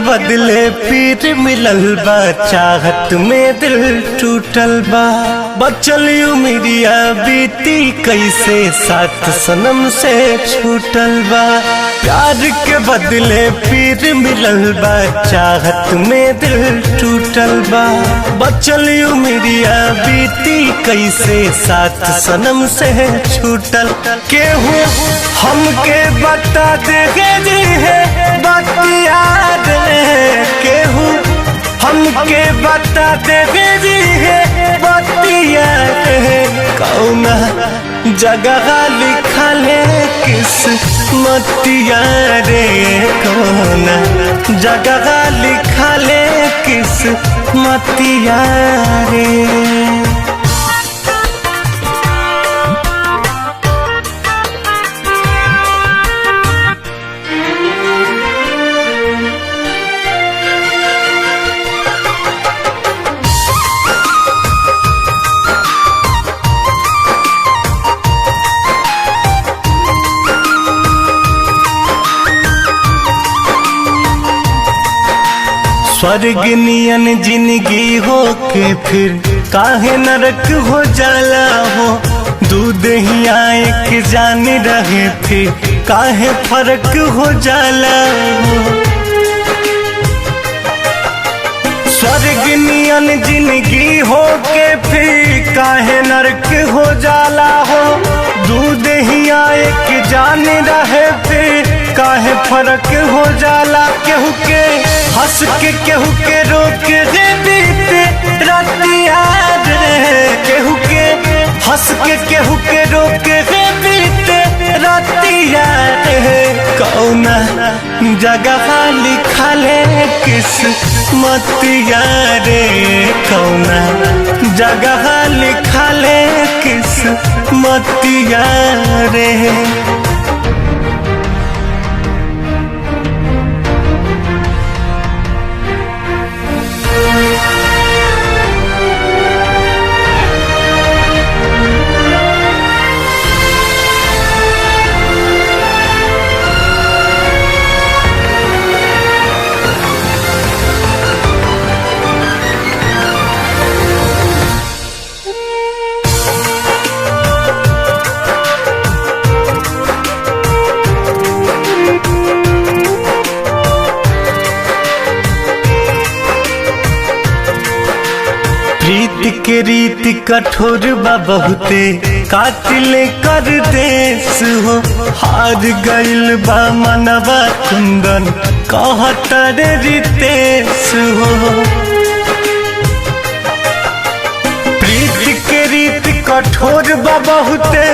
बदले पीर मिलल बा, चाहत में दिल टूटल बा। बचल उमिरिया बीती कैसे साथ सनम से छूटल बा। प्यार के बदले पीर मिलल बा, चाहत में दिल टूटल बा। बचल उमिरिया बीती कैसे साथ सनम से छूटल। केहू हमके बता देगे जी है बतिया रे, केहू हमके बता देगे जी है बतिया रे। कौना जगह लिखल है किस्मतिया रे, कौना जगह लिखल है किस्मतिया रे। स्वर्ग नियन जिंदगी हो के फिर काहे नरक हो जाला हो। दूध ही आए के जान रहे फिर काहे फर्क हो जाला हो। स्वर्ग नियन जिंदगी हो के फिर काहे नरक हो जाला हो। दूध ही आए के जान रहे फिर काहे फर्क हो जाला। केहू के हंस के केहू के रोक रे बीते रतिया रे, केहू के हंस के केहू के रोक रे बीते रतिया रे। कौना जगह लिखल है किस्मतिया रे, कौना जगह लिखल है किस्मतिया रे। प्रीत के रीत कठोर बा बहुते कातिल कर देश हो। हार गइल बा मनवा कुंदन कहतर रितेश हो। प्रीत के रीत कठोर बा बहुते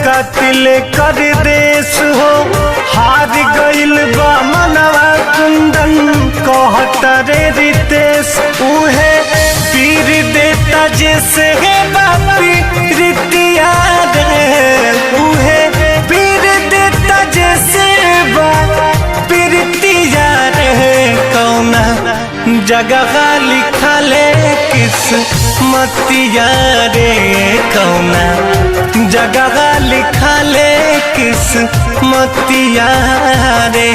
कातिल कर देश हो। हार गइल बा मनवा कुंदन कहतर रितेश। उहे पीर देता जैसे है बापी रितिया रे, उहे पीर देता जैसे बापी रितिया रे। कौना जगह लिखल है किस्मतिया रे, कौना जगह लिखल है किस्मतिया रे।